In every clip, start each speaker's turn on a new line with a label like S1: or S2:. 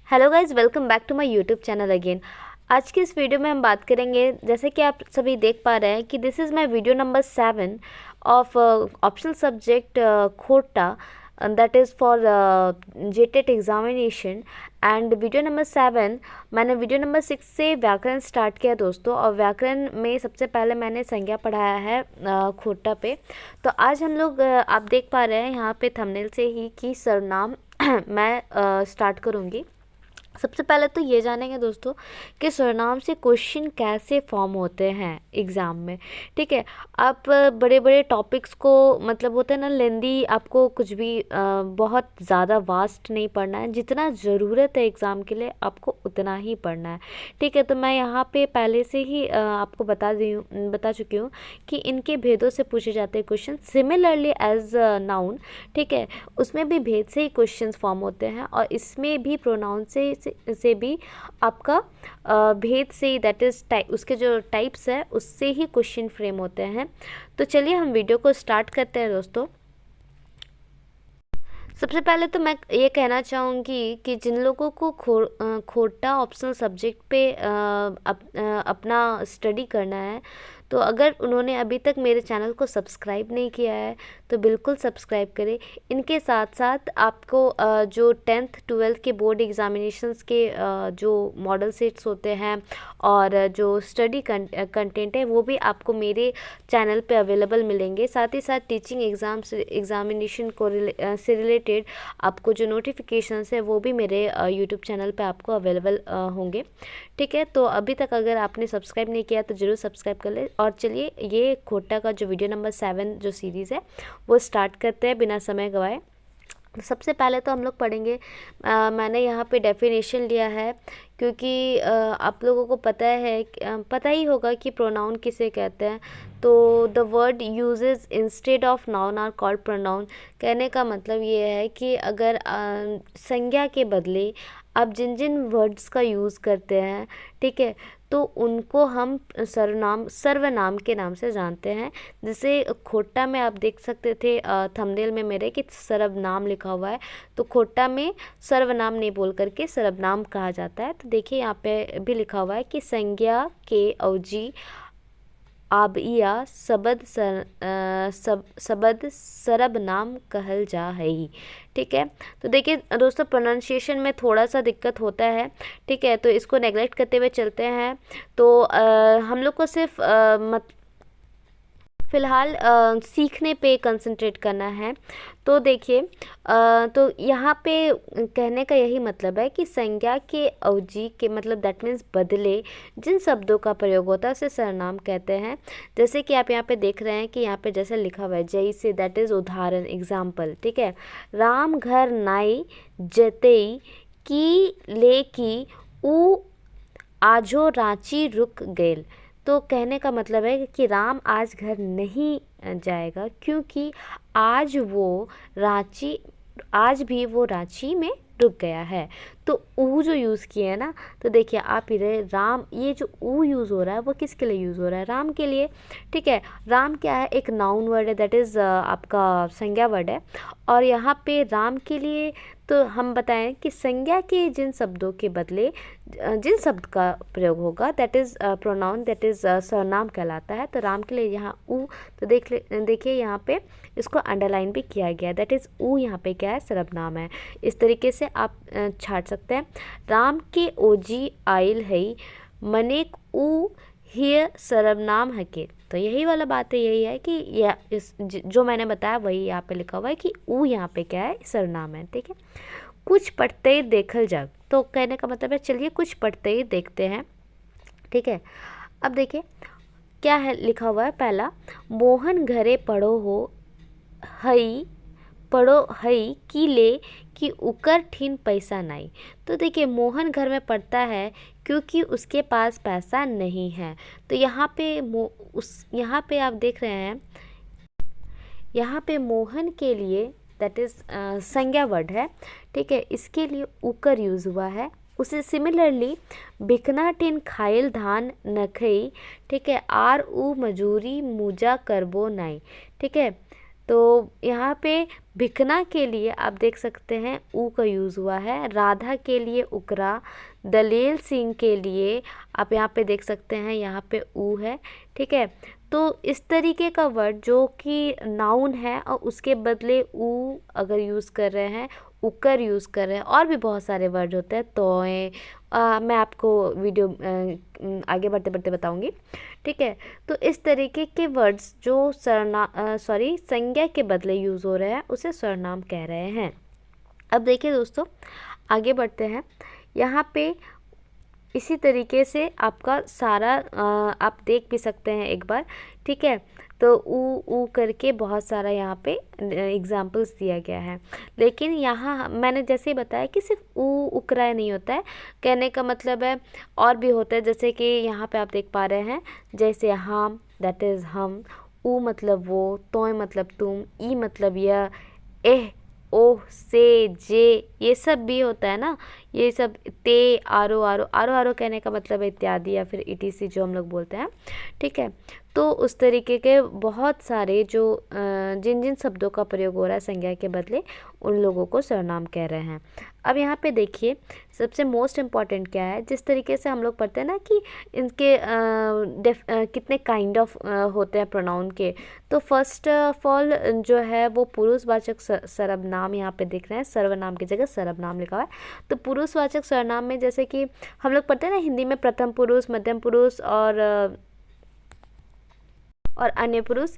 S1: Hello guys, welcome back to my YouTube channel again. आज की इस वीडियो में हम बात करेंगे, जैसे कि आप सभी देख पा रहे हैं कि this is my video number 7 of optional subject खोटा, that is for JTET examination. And video number 7 मैंने वीडियो नंबर 6 से व्याकरण स्टार्ट किया दोस्तों, और व्याकरण में सबसे पहले मैंने संज्ञा पढ़ाया है खोटा पे। तो आज हम लोग आप देख पा रहे हैं यहाँ पे थंबनेल से ही कि सर्वनाम मैं स्टार्ट करूँगी। सबसे पहले तो ये जानेंगे दोस्तों कि सर्वनाम से क्वेश्चन कैसे फॉर्म होते हैं एग्ज़ाम में। ठीक है, आप बड़े बड़े टॉपिक्स को, मतलब होता है ना लेंदी, आपको कुछ भी बहुत ज़्यादा वास्ट नहीं पढ़ना है। जितना ज़रूरत है एग्ज़ाम के लिए आपको उतना ही पढ़ना है। ठीक है, तो मैं यहाँ पे पहले से ही आपको बता चुकी हूँ कि इनके भेदों से पूछे जाते हैं क्वेश्चन। सिमिलरली एज नाउन, ठीक है, उसमें भी भेद से ही क्वेश्चन फॉर्म होते हैं, और इसमें भी प्रोनाउन से भी आपका भेद से ही, दैट इज़ उसके जो टाइप्स है उससे ही क्वेश्चन फ्रेम होते हैं। तो चलिए हम वीडियो को स्टार्ट करते हैं दोस्तों। सबसे पहले तो मैं ये कहना चाहूँगी कि जिन लोगों को खोटा ऑप्शनल सब्जेक्ट पे अपना स्टडी करना है, तो अगर उन्होंने अभी तक मेरे चैनल को सब्सक्राइब नहीं किया है तो बिल्कुल सब्सक्राइब करें। इनके साथ साथ आपको जो 10th 12th के बोर्ड एग्ज़ामिनेशंस के जो मॉडल सेट्स होते हैं और जो स्टडी कंटेंट है वो भी आपको मेरे चैनल पे अवेलेबल मिलेंगे। साथ ही साथ टीचिंग एग्ज़ामिनेशन को से रिलेटेड आपको जो नोटिफिकेशंस है वो भी मेरे यूट्यूब चैनल पे आपको अवेलेबल होंगे। ठीक है, तो अभी तक अगर आपने सब्सक्राइब नहीं किया तो ज़रूर सब्सक्राइब कर ले। और चलिए ये खोटा का जो वीडियो नंबर 7 जो सीरीज़ है वो स्टार्ट करते हैं बिना समय गवाए। सबसे पहले तो हम लोग पढ़ेंगे, मैंने यहाँ पे डेफिनेशन लिया है क्योंकि आप लोगों को पता ही होगा कि प्रोनाउन किसे कहते हैं। तो the word uses instead of noun are called pronoun. कहने का मतलब ये है कि अगर संज्ञा के बदले आप जिन जिन वर्ड्स का यूज़ करते हैं, ठीक है, तो उनको हम सर्वनाम के नाम से जानते हैं। जैसे खोटा में आप देख सकते थे थंबनेल में मेरे कि सर्वनाम लिखा हुआ है, तो खोटा में सर्वनाम नहीं बोल करके सर्वनाम कहा जाता है। तो देखिए यहाँ पे भी लिखा हुआ है कि संज्ञा के अवजी आबिया सबद सर्वनाम कहल जा हई। ठीक है, तो देखिए दोस्तों प्रोनाउंसिएशन में थोड़ा सा दिक्कत होता है। ठीक है, तो इसको नेगलेक्ट करते हुए चलते हैं। तो हम लोग को सिर्फ फ़िलहाल सीखने पे कंसंट्रेट करना है। तो देखिए तो यहाँ पे कहने का यही मतलब है कि संज्ञा के अवजी के मतलब दैट मीन्स बदले जिन शब्दों का प्रयोग होता है उसे सर्वनाम कहते हैं। जैसे कि आप यहाँ पे देख रहे हैं कि यहाँ पे जैसे लिखा हुआ है जैसे, दैट इज़ उदाहरण, एग्जाम्पल। ठीक है, राम घर नाई जतई की ले की ऊ आजो रांची रुक गेल। तो कहने का मतलब है कि राम आज घर नहीं जाएगा क्योंकि आज भी वो रांची में रुक गया है। तो ऊ जो यूज़ किए हैं ना, तो देखिए आप इधर राम, ये जो ऊ यूज़ हो रहा है वो किसके लिए यूज़ हो रहा है? राम के लिए। ठीक है, राम क्या है? एक नाउन वर्ड है, दैट इज़ आपका संज्ञा वर्ड है। और यहाँ पे राम के लिए तो हम बताएं कि संज्ञा के जिन शब्दों के बदले जिन शब्द का प्रयोग होगा that is pronoun, that is सर्वनाम कहलाता है। तो राम के लिए यहाँ ऊ, तो देखिए यहाँ पे इसको अंडरलाइन भी किया गया, दैट इज़ ऊ यहाँ पे क्या है? सर्वनाम है। इस तरीके से आप छाट सकते हैं। राम के ओजी आइल है मनेक ऊ हिय सर्वनाम हके। तो यही वाला बात है, यही है कि यह जो मैंने बताया वही यहाँ पे लिखा हुआ है कि ऊ यहाँ पे क्या है? सर्वनाम है। ठीक है, कुछ पढ़ते देखल जाग, तो कहने का मतलब है चलिए कुछ पढ़ते ही देखते हैं। ठीक है, अब देखिए क्या है लिखा हुआ है। पहला, मोहन घरे पढ़ो हई की ले कि उकर ठीन पैसा नहीं। तो देखिए मोहन घर में पढ़ता है क्योंकि उसके पास पैसा नहीं है। तो यहाँ पे आप देख रहे हैं, यहाँ पे मोहन के लिए दैट इज़ संज्ञा वर्ड है। ठीक है, इसके लिए उकर यूज़ हुआ है। उसे सिमिलरली बिकना टिन खाइल धान नखई। ठीक है, ऊ मजूरी मुजा करबो नाई। ठीक है, तो यहाँ पे भिखना के लिए आप देख सकते हैं ऊ का यूज़ हुआ है। राधा के लिए उकरा। दलेल सिंह के लिए आप यहाँ पे देख सकते हैं यहाँ पे ऊ है, ठीक है। तो इस तरीके का वर्ड जो कि नाउन है और उसके बदले ऊ अगर यूज़ कर रहे हैं, उकर यूज़ कर रहे हैं, और भी बहुत सारे वर्ड होते हैं तोय, मैं आपको वीडियो आगे बढ़ते बढ़ते बताऊंगी, ठीक है। तो इस तरीके के वर्ड्स जो संज्ञा के बदले यूज़ हो रहे हैं उसे सर्वनाम कह रहे हैं। अब देखिए दोस्तों, आगे बढ़ते हैं। यहाँ पे इसी तरीके से आपका सारा आप देख भी सकते हैं एक बार, ठीक है। तो ऊ करके बहुत सारा यहाँ पे एग्जाम्पल्स दिया गया है, लेकिन यहाँ मैंने जैसे ही बताया कि सिर्फ ऊ उकरा नहीं होता है, कहने का मतलब है और भी होता है। जैसे कि यहाँ पे आप देख पा रहे हैं, जैसे हम, दैट इज़ हम, ऊ मतलब वो, तोय मतलब तुम, ई मतलब यह, एह, ओह, से, जे, ये सब भी होता है ना, ये सब, ते, आरो आरो आरो आरो कहने का मतलब है इत्यादि या फिर इटीसी जो हम लोग बोलते हैं, ठीक है। तो उस तरीके के बहुत सारे जो जिन जिन शब्दों का प्रयोग हो रहा है संज्ञा के बदले, उन लोगों को सर्वनाम कह रहे हैं। अब यहाँ पे देखिए सबसे मोस्ट इम्पॉर्टेंट क्या है, जिस तरीके से हम लोग पढ़ते हैं ना कि इनके कितने काइंड ऑफ होते हैं प्रोनाउन के। तो फर्स्ट ऑफ ऑल जो है वो पुरुषवाचक सर्वनाम यहाँ पे दिख रहे हैं, सर्वनाम की जगह सर्वनाम लिखा हुआ है। तो पुरुषवाचक सर्वनाम में जैसे कि हम लोग पढ़ते हैं ना हिंदी में प्रथम पुरुष, मध्यम पुरुष और अन्य पुरुष।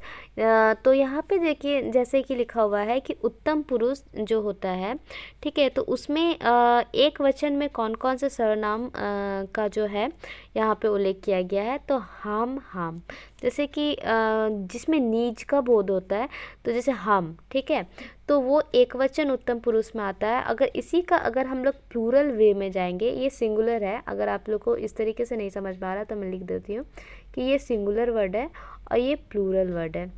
S1: तो यहाँ पे देखिए जैसे कि लिखा हुआ है कि उत्तम पुरुष जो होता है, ठीक है, तो उसमें एक वचन में कौन कौन से सर्वनाम का जो है यहाँ पे उल्लेख किया गया है। तो हम जैसे कि जिसमें नीच का बोध होता है, तो जैसे हम, ठीक है, तो वो एक वचन उत्तम पुरुष में आता है। अगर इसी का अगर हम लोग प्लूरल वे में जाएंगे, ये सिंगुलर है, अगर आप लोग को इस तरीके से नहीं समझ में आ रहा तो मैं लिख देती हूँ कि ये सिंगुलर वर्ड है और ये प्लूरल वर्ड है,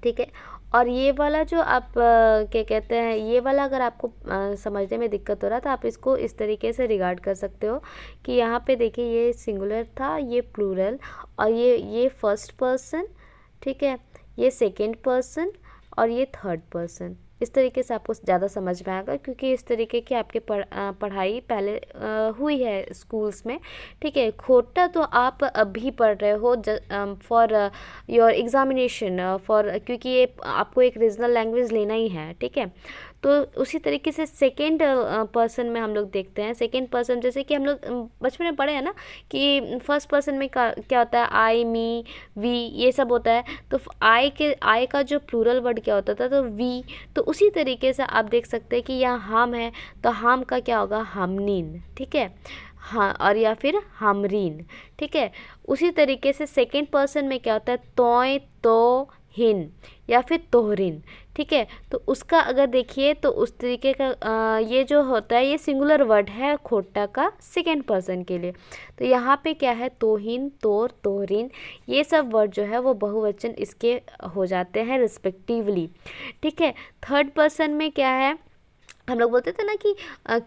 S1: ठीक है। और ये वाला जो आप क्या कहते हैं, ये वाला अगर आपको समझने में दिक्कत हो रहा है तो आप इसको इस तरीके से रिगार्ड कर सकते हो कि यहाँ पे देखिए ये सिंगुलर था, ये प्लूरल, और ये फर्स्ट पर्सन, ठीक है, ये सेकंड पर्सन और ये थर्ड पर्सन। इस तरीके से आपको ज़्यादा समझ में आएगा क्योंकि इस तरीके की आपके पढ़ाई पहले हुई है स्कूल्स में, ठीक है। खोटा तो आप अभी पढ़ रहे हो फॉर योर एग्ज़ामिनेशन, फॉर, क्योंकि ये आपको एक रीजनल लैंग्वेज लेना ही है, ठीक है। तो उसी तरीके से सेकेंड पर्सन में हम लोग देखते हैं। सेकेंड पर्सन जैसे कि हम लोग बचपन में पढ़े हैं ना कि फर्स्ट पर्सन में क्या होता है, आई, मी, वी, ये सब होता है। तो आई का जो प्लूरल वर्ड क्या होता था, तो वी। तो उसी तरीके से आप देख सकते हैं कि यहाँ हम है, तो हम का क्या होगा, हमनीन, ठीक है, हाँ, और या फिर हमरीन, ठीक है। उसी तरीके से सेकेंड पर्सन में क्या होता है, तोय, तो, हिन या फिर तोहरिन, ठीक है। तो उसका अगर देखिए तो उस तरीके का ये जो होता है ये सिंगुलर वर्ड है खोटा का सेकेंड पर्सन के लिए। तो यहाँ पे क्या है, तोहिन, तोर, तोहरिन, ये सब वर्ड जो है वो बहुवचन इसके हो जाते हैं रिस्पेक्टिवली, ठीक है। थर्ड पर्सन में क्या है, हम लोग बोलते थे ना कि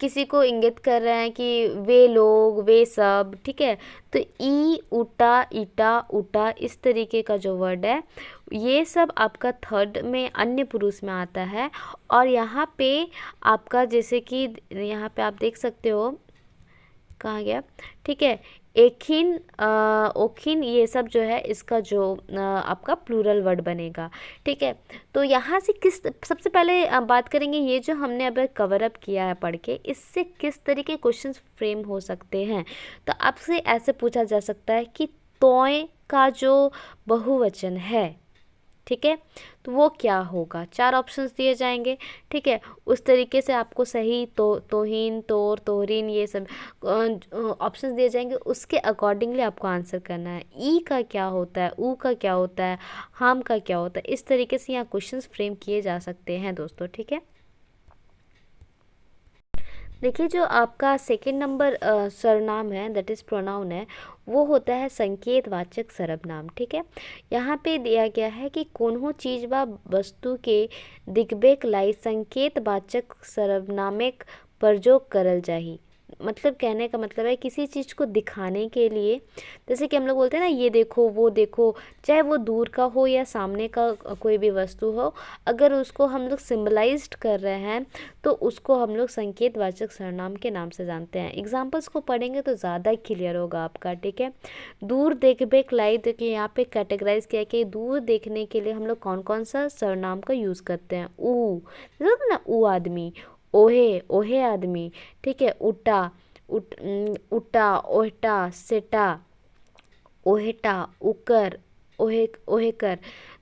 S1: किसी को इंगित कर रहे हैं कि वे लोग, वे सब, ठीक है। तो ई, उटा, इटा, उटा, इस तरीके का जो वर्ड है ये सब आपका थर्ड में अन्य पुरुष में आता है। और यहाँ पे आपका जैसे कि यहाँ पे आप देख सकते हो, कहाँ गया, ठीक है, एखिन, ओखिन, ये सब जो है इसका जो आपका प्लूरल वर्ड बनेगा, ठीक है। तो यहाँ से सबसे पहले बात करेंगे ये जो हमने अब कवर अप किया है पढ़ के, इससे किस तरीके क्वेश्चंस फ्रेम हो सकते हैं। तो आपसे ऐसे पूछा जा सकता है कि तोय का जो बहुवचन है, ठीक है, तो वो क्या होगा। 4 ऑप्शंस दिए जाएंगे, ठीक है। उस तरीके से आपको सही तोहिन, तोर, तोहरीन, ये सब ऑप्शंस दिए जाएंगे, उसके अकॉर्डिंगली आपको आंसर करना है। ई का क्या होता है, ऊ का क्या होता है, हम का क्या होता है, इस तरीके से यहाँ क्वेश्चंस फ्रेम किए जा सकते हैं दोस्तों, ठीक है। देखिए जो आपका सेकेंड नंबर सर्वनाम है, दैट इज़ प्रोनाउन है, वो होता है संकेतवाचक सर्वनाम, ठीक है। यहाँ पे दिया गया है कि कोनो चीज व वस्तु के दिखबेक लाई संकेतवाचक सर्वनामिक प्रयोग करल जाही। मतलब कहने का मतलब है किसी चीज़ को दिखाने के लिए, जैसे कि हम लोग बोलते हैं ना ये देखो वो देखो, चाहे वो दूर का हो या सामने का कोई भी वस्तु हो, अगर उसको हम लोग सिम्बलाइज्ड कर रहे हैं तो उसको हम लोग संकेतवाचक सर्वनाम के नाम से जानते हैं। एग्जाम्पल्स को पढ़ेंगे तो ज़्यादा क्लियर होगा आपका, ठीक है। दूर देखबे लाई, देखिए यहाँ पे कैटेगराइज किया कि दूर देखने के लिए हम लोग कौन कौन सा सर्वनाम का यूज़ करते हैं। ऊ, ना ऊ आदमी, ओहे ओहे आदमी, ठीक है। उटा, उटा, ओहटा, सेटा, ओहेटा, उकर, ओहेकर।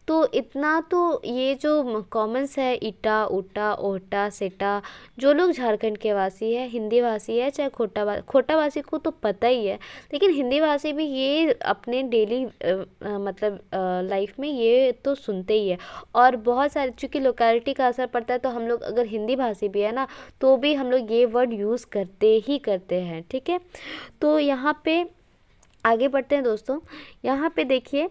S1: तो इतना तो ये जो कॉमन्स है, इटा, उटा, ओहटा, सेटा, जो लोग झारखंड के वासी है, हिंदी भाषी है, चाहे खोटा भाषी को तो पता ही है, लेकिन हिंदी भाषी भी ये अपने डेली मतलब लाइफ में ये तो सुनते ही है। और बहुत सारे, चूँकि लोकेलिटी का असर पड़ता है, तो हम लोग अगर हिंदी भाषी भी है ना, तो भी हम लोग ये वर्ड यूज़ करते ही करते हैं, ठीक है। तो यहाँ पे आगे बढ़ते हैं दोस्तों। यहाँ पे देखिए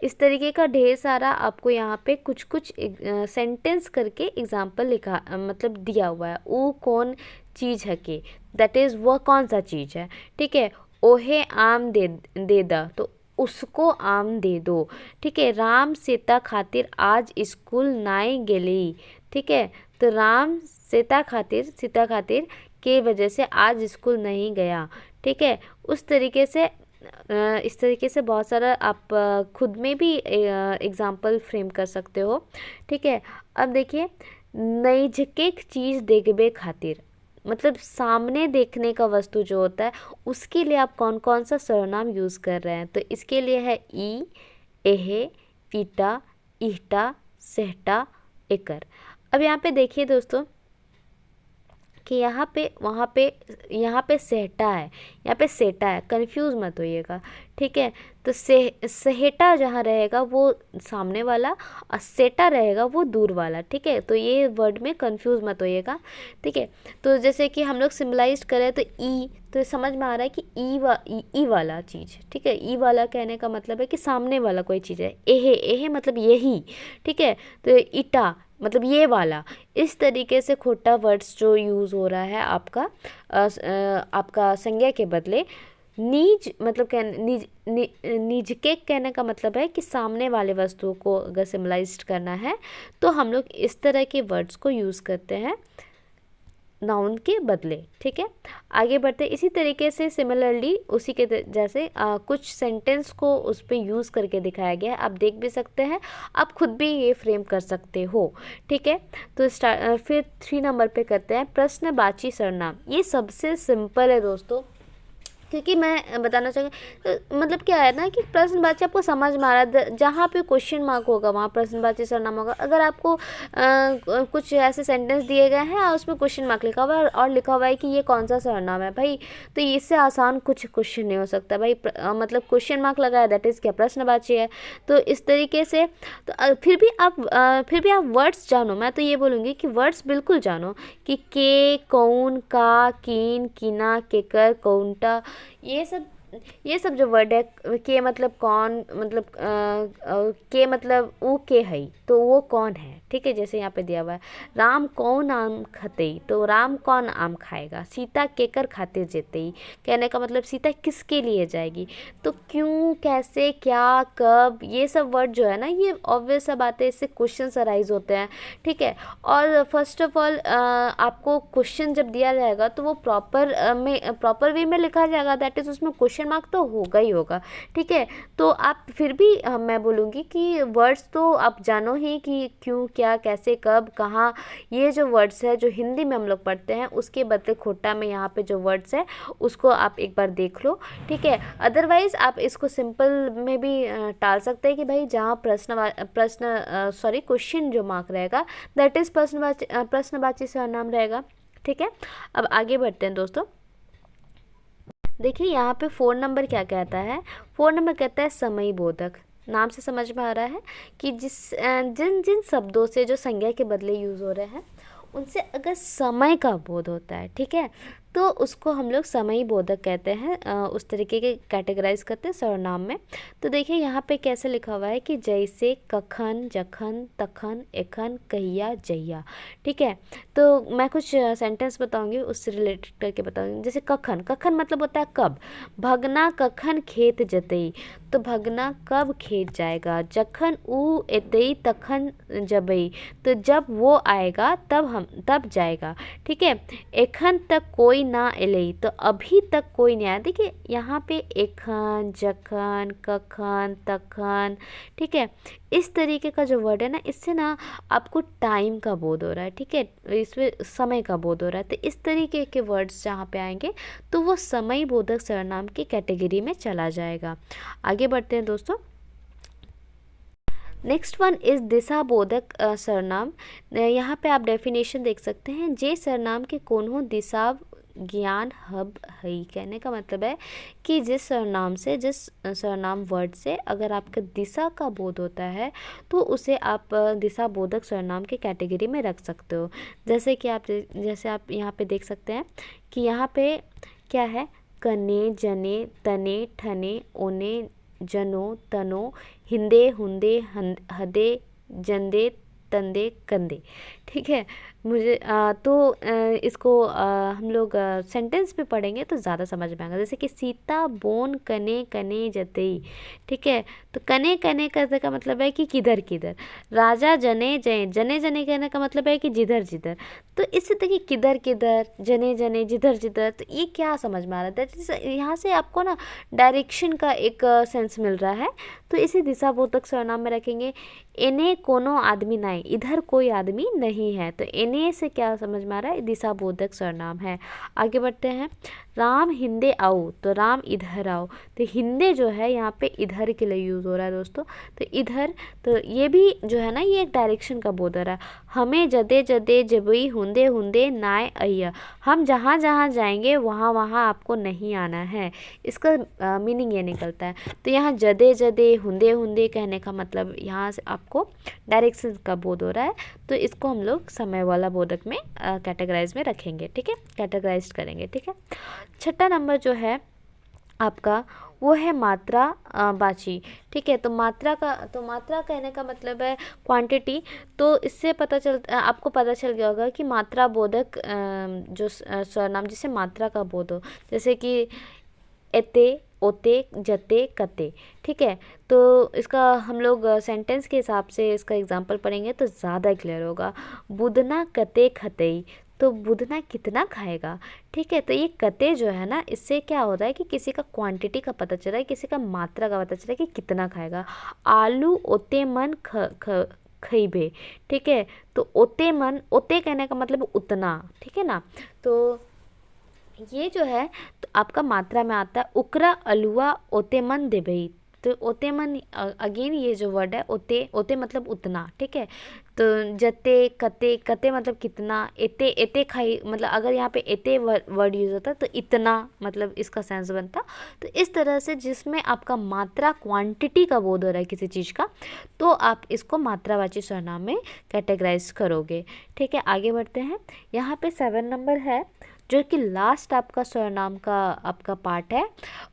S1: इस तरीके का ढेर सारा आपको यहाँ पे कुछ कुछ सेंटेंस करके एग्जाम्पल लिखा मतलब दिया हुआ है। वो कौन चीज़ है के, दैट इज़ वह कौन सा चीज़ है, ठीक है। ओहे आम दे दा, तो उसको आम दे दो, ठीक है। राम सीता खातिर आज स्कूल नाई गेली, ठीक है। तो राम सीता खातिर के वजह से आज स्कूल नहीं गया, ठीक है। उस तरीके से इस तरीके से बहुत सारा आप खुद में भी एग्जाम्पल फ्रेम कर सकते हो, ठीक है। अब देखिए नैजकेक चीज़ देखबे खातिर, मतलब सामने देखने का वस्तु जो होता है उसके लिए आप कौन कौन सा सर्वनाम यूज़ कर रहे हैं। तो इसके लिए है ई, एहे, ईटा, इहटा, सेहटा, एकर। अब यहाँ पे देखिए दोस्तों कि यहाँ पे वहाँ पे यहाँ पे सेहटा है, यहाँ पे सेटा है, कंफ्यूज मत होइएगा, ठीक है। तो सेहटा जहाँ रहेगा वो सामने वाला और सेटा रहेगा वो दूर वाला, ठीक है। तो ये वर्ड में कंफ्यूज मत होइएगा, ठीक है। तो जैसे कि हम लोग सिम्बलाइज करें तो ई, तो समझ में आ रहा है कि ई वाला चीज़, ठीक है। ई वाला कहने का मतलब है कि सामने वाला कोई चीज़ है। एहे, एहे मतलब यही, ठीक है। तो ईटा मतलब ये वाला। इस तरीके से खोटा वर्ड्स जो यूज़ हो रहा है आपका संज्ञा के बदले। नीज मतलब नीज के कहने का मतलब है कि सामने वाले वस्तुओं को अगर सिम्बलाइज्ड करना है तो हम लोग इस तरह के वर्ड्स को यूज़ करते हैं नाउन के बदले, ठीक है। आगे बढ़ते इसी तरीके से सिमिलरली उसी के जैसे कुछ सेंटेंस को उस पर यूज़ करके दिखाया गया है, आप देख भी सकते हैं, आप खुद भी ये फ्रेम कर सकते हो, ठीक है। तो फिर 3 नंबर पे करते हैं प्रश्नवाची सर्वनाम। ये सबसे सिंपल है दोस्तों, क्योंकि मैं बताना चाहूँगी मतलब क्या है ना कि प्रश्नवाची आपको समझ में आ रहा है, जहाँ पे क्वेश्चन मार्क होगा वहाँ प्रश्नवाची सर्वनाम होगा। अगर आपको कुछ ऐसे सेंटेंस दिए गए हैं और उसमें क्वेश्चन मार्क लिखा हुआ है और लिखा हुआ है कि ये कौन सा सर्वनाम है भाई, तो इससे आसान कुछ क्वेश्चन नहीं हो सकता भाई। मतलब क्वेश्चन मार्क लगाया दैट इज़ क्या, प्रश्नवाची है। तो इस तरीके से तो फिर भी आप वर्ड्स जानो। मैं तो ये बोलूँगी कि वर्ड्स बिल्कुल जानो कि के, कौन, का, किन, किना, केकर, कौनटा, ये सब जो वर्ड है, के मतलब कौन, मतलब के मतलब ऊ के है, तो वो कौन है, ठीक है। जैसे यहाँ पे दिया हुआ है राम कौन आम खतई, तो राम कौन आम खाएगा। सीता केकर खातिर जेतई, कहने का मतलब सीता किसके लिए जाएगी। तो क्यों, कैसे, क्या, कब, ये सब वर्ड जो है ना, ये ऑब्वियस सा बात है, इससे क्वेश्चन अराइज होते हैं, ठीक है। और फर्स्ट ऑफ ऑल आपको क्वेश्चन जब दिया जाएगा तो वो प्रॉपर वे में लिखा जाएगा, दैट इज़ उसमें क्वेश्चन मार्क तो होगा ही होगा, ठीक है। तो आप फिर भी मैं बोलूँगी कि वर्ड्स तो आप जानो ही कि क्यों, क्या, कैसे, कब, कहाँ, ये जो वर्ड्स है जो हिंदी में हम लोग पढ़ते हैं उसके बदले खोटा में यहाँ पे जो वर्ड्स है उसको आप एक बार देख लो, ठीक है। अदरवाइज़ आप इसको सिंपल में भी टाल सकते हैं कि भाई जहाँ क्वेश्चन जो मार्क रहेगा दैट इज़ प्रश्नवाची सर्वनाम रहेगा, ठीक है। अब आगे बढ़ते हैं दोस्तों। देखिए यहाँ पे 4 नंबर क्या कहता है, 4 नंबर कहता है समय बोधक। नाम से समझ में आ रहा है कि जिन जिन शब्दों से जो संज्ञा के बदले यूज़ हो रहे हैं उनसे अगर समय का बोध होता है, ठीक है, तो उसको हम लोग समई बोधक कहते हैं, उस तरीके के कैटेगराइज करते हैं सर्वनाम में। तो देखिए यहाँ पे कैसे लिखा हुआ है कि जैसे, कखन, जखन, तखन, एखन, कहिया, जहिया। ठीक है, तो मैं कुछ सेंटेंस बताऊंगी, उससे रिलेटेड करके बताऊंगी। जैसे कखन, कखन मतलब होता है कब। भगना कखन खेत जतई, तो भगना कब खेत जाएगा। जखन ऊ एतई तखन जबई, तो जब वो आएगा तब जाएगा। ठीक है, एखन तक कोई ना एलई, तो अभी तक कोई नहीं आया। देखिए यहाँ पे एखन, जखन, कखन, तखन, ठीक है, इस तरीके का जो वर्ड है ना, इससे ना आपको टाइम का बोध हो रहा है। ठीक है, इसमें समय का बोध हो रहा है। तो इस तरीके के वर्ड्स जहाँ पे आएंगे तो वो समय बोधक सर्वनाम की कैटेगरी में चला जाएगा। आगे बढ़ते हैं दोस्तों। नेक्स्ट वन इज दिशा बोधक सर्वनाम। यहाँ पे आप डेफिनेशन देख सकते हैं। जे सर्वनाम के कोनो दिशा ज्ञान हब हई, कहने का मतलब है कि जिस सर्वनाम वर्ड से अगर आपका दिशा का बोध होता है तो उसे आप दिशा बोधक सर्वनाम के कैटेगरी में रख सकते हो। जैसे आप यहाँ पे देख सकते हैं कि यहाँ पे क्या है, कने, जने, तने, ठने, ओने, जनो, तनो, हिंदे, हुंदे, हदे, जंदे, तंदे, कंदे। ठीक है, इसको हम लोग सेंटेंस पे पढ़ेंगे तो ज़्यादा समझ में आएगा। जैसे कि सीता बोन कने कने जतई। ठीक है, तो कने कने कहने का मतलब है कि किधर किधर। राजा जने जय, जने जने कहने का मतलब है कि जिधर जिधर। तो इससे देखिए किधर किधर, जने जने, जिधर जिधर, तो ये क्या समझ में आ रहा है। यहाँ से आपको ना डायरेक्शन का एक सेंस मिल रहा है। तो इसे दिशाबोधक सर्वनाम में रखेंगे। इन्हें कोनो आदमी नहीं, इधर कोई आदमी नहीं है। तो इन्हें से क्या समझ में आ रहा है, दिशाबोधक सर्वनाम है। आगे बढ़ते हैं। राम हिंदे आओ, तो राम इधर आओ। तो हिंदे जो है यहाँ पे इधर के लिए यूज़ हो रहा है दोस्तों। तो इधर, तो ये भी जो है ना, ये एक डायरेक्शन का बोध हो रहा है। हमें जदे जदे जबई हुंदे हुंदे नाय अय्या, हम जहाँ जहाँ जाएंगे वहाँ वहाँ आपको नहीं आना है। इसका मीनिंग ये निकलता है। तो यहाँ जदे जदे, हुंदे हुंदे कहने का मतलब यहाँ से आपको डायरेक्शन का बोध हो रहा है। तो इसको हम लोग समय वाला बोधक में कैटेगराइज में रखेंगे। ठीक है, कैटेगराइज करेंगे। ठीक है, छठा नंबर जो है आपका वो है मात्रा बाची। ठीक है, तो मात्रा कहने का मतलब है क्वांटिटी। तो इससे आपको पता चल गया होगा कि मात्रा बोधक जो सर्वनाम जिसे मात्रा का बोध हो, जैसे कि एते, ओते, जते, कते। ठीक है, तो इसका हम लोग सेंटेंस के हिसाब से इसका एग्जांपल पढ़ेंगे तो ज़्यादा क्लियर होगा। बुदना कते खतई, तो बुदना कितना खाएगा। ठीक है, तो ये कते जो है ना, इससे क्या हो रहा है कि किसी का क्वांटिटी का पता चल रहा है, किसी का मात्रा का पता चल रहा है कि कितना खाएगा। आलू ओते मन खइबे। ठीक है, तो ओते मन, ओते कहने का मतलब उतना। ठीक है ना, तो ये जो है तो आपका मात्रा में आता है। उकरा अलुआ ओतेमन देबई, तो ओतेमन अगेन ये जो वर्ड है, ओते, ओते मतलब उतना। ठीक है, तो जते, कते, कते मतलब कितना, एते, एते खाई मतलब अगर यहाँ पे एते वर्ड यूज़ होता तो इतना मतलब इसका सेंस बनता। तो इस तरह से जिसमें आपका मात्रा, क्वांटिटी का बोध हो रहा है किसी चीज़ का, तो आप इसको मात्रावाची सर्वनाम में कैटेगराइज करोगे। ठीक है, आगे बढ़ते हैं। यहाँ पे 7 नंबर है जो कि लास्ट आपका सर्वनाम का आपका पार्ट है,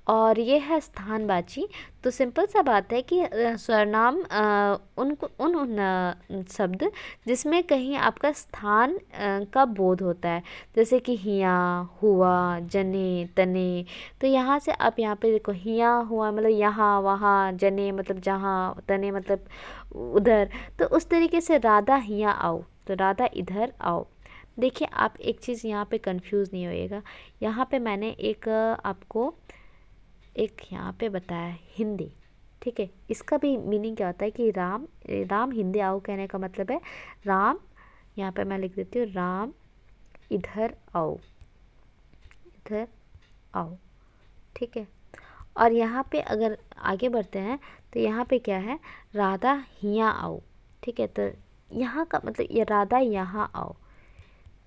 S1: और ये है स्थानवाची। तो सिंपल सा बात है कि सर्वनाम उन शब्द जिसमें कहीं आपका स्थान का बोध होता है, जैसे कि हिया, हुआ, जने, तने। तो यहाँ से आप यहाँ पे देखो, हिया हुआ मतलब यहाँ वहाँ, जने मतलब जहाँ, तने मतलब उधर। तो उस तरीके से राधा हिया आओ, तो राधा इधर आओ। देखिए आप एक चीज़ यहाँ पे कंफ्यूज नहीं होइएगा। यहाँ पे मैंने आपको एक यहाँ पे बताया हिंदी। ठीक है, इसका भी मीनिंग क्या होता है कि राम हिंदे आओ कहने का मतलब है राम, यहाँ पे मैं लिख देती हूँ, राम इधर आओ, इधर आओ। ठीक है, और यहाँ पे अगर आगे बढ़ते हैं तो यहाँ पे क्या है, राधा हिया आओ। ठीक है, तो यहाँ का मतलब ये राधा यहाँ आओ।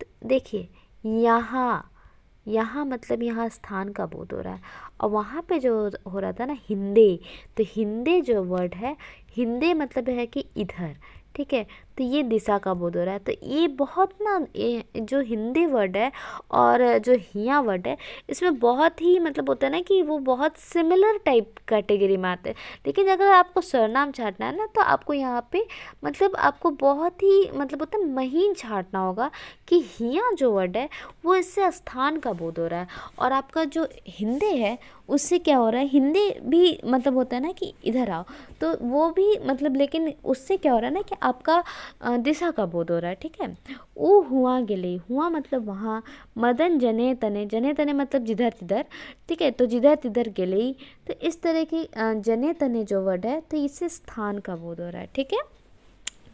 S1: तो देखिए यहाँ मतलब यहाँ स्थान का बोध हो रहा है, और वहाँ पे जो हो रहा था ना हिंदे, तो हिंदे जो वर्ड है, हिंदे मतलब है कि इधर। ठीक है, तो ये दिशा का बोध हो रहा है। तो ये बहुत ना, ये जो हिंदी वर्ड है और जो हिया वर्ड है, इसमें बहुत ही मतलब होता है ना कि वो बहुत सिमिलर टाइप कैटेगरी में आते हैं। लेकिन अगर आपको सरनाम छांटना है ना, तो आपको यहाँ पे मतलब आपको बहुत ही मतलब होता है महीन छांटना होगा कि हिया जो वर्ड है वो इससे स्थान का बोध हो रहा है। और आपका जो हिंदी है उससे क्या हो रहा है, हिंदी भी मतलब होता है ना कि इधर आओ, तो वो भी मतलब, लेकिन उससे क्या हो रहा है ना कि आपका दिशा का बोध हो रहा है। ठीक है। ओ हुआ गिले, हुआ मतलब वहाँ, मदन जने तने, जने तने मतलब जिधर तिधर। ठीक है। तो जिधर तिधर गिले, तो इस तरह की जने तने जो वर्ड है, तो इससे स्थान का बोध हो रहा है। ठीक है।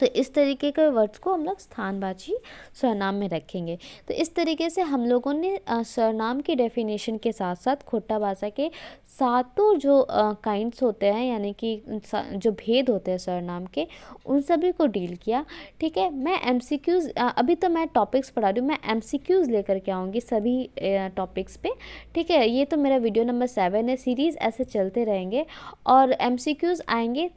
S1: तो इस तरीके के वर्ड्स को हम लोग स्थानवाची सरनाम में रखेंगे। तो इस तरीके से हम लोगों ने सरनाम की डेफिनेशन के साथ साथ खोटा भाषा के सातों जो काइंड्स होते हैं, यानी कि जो भेद होते हैं सरनाम के, उन सभी को डील किया। ठीक है। मैं एमसीक्यूज़, अभी तो मैं टॉपिक्स पढ़ा रही हूँ, मैं एमसीक्यूज़ लेकर के आऊँगी सभी टॉपिक्स पे। ठीक है। ये तो मेरा वीडियो नंबर 7 है, सीरीज़ ऐसे चलते रहेंगे और एमसीक्यूज़ आएंगे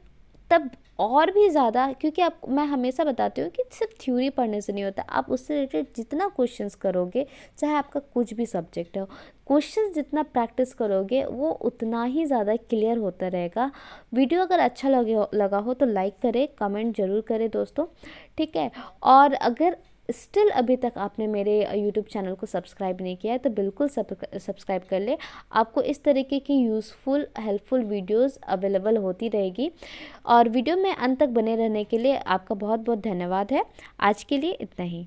S1: तब और भी ज़्यादा, क्योंकि आप, मैं हमेशा बताती हूँ कि सिर्फ थ्योरी पढ़ने से नहीं होता, आप उससे रिलेटेड जितना क्वेश्चंस करोगे, चाहे आपका कुछ भी सब्जेक्ट हो, क्वेश्चंस जितना प्रैक्टिस करोगे वो उतना ही ज़्यादा क्लियर होता रहेगा। वीडियो अगर अच्छा लगा हो तो लाइक करें, कमेंट ज़रूर करें दोस्तों। ठीक है। और अगर स्टिल अभी तक आपने मेरे यूट्यूब चैनल को सब्सक्राइब नहीं किया है तो बिल्कुल सब्सक्राइब कर ले। आपको इस तरीके की यूज़फुल हेल्पफुल वीडियोस अवेलेबल होती रहेगी। और वीडियो में अंत तक बने रहने के लिए आपका बहुत बहुत धन्यवाद है। आज के लिए इतना ही।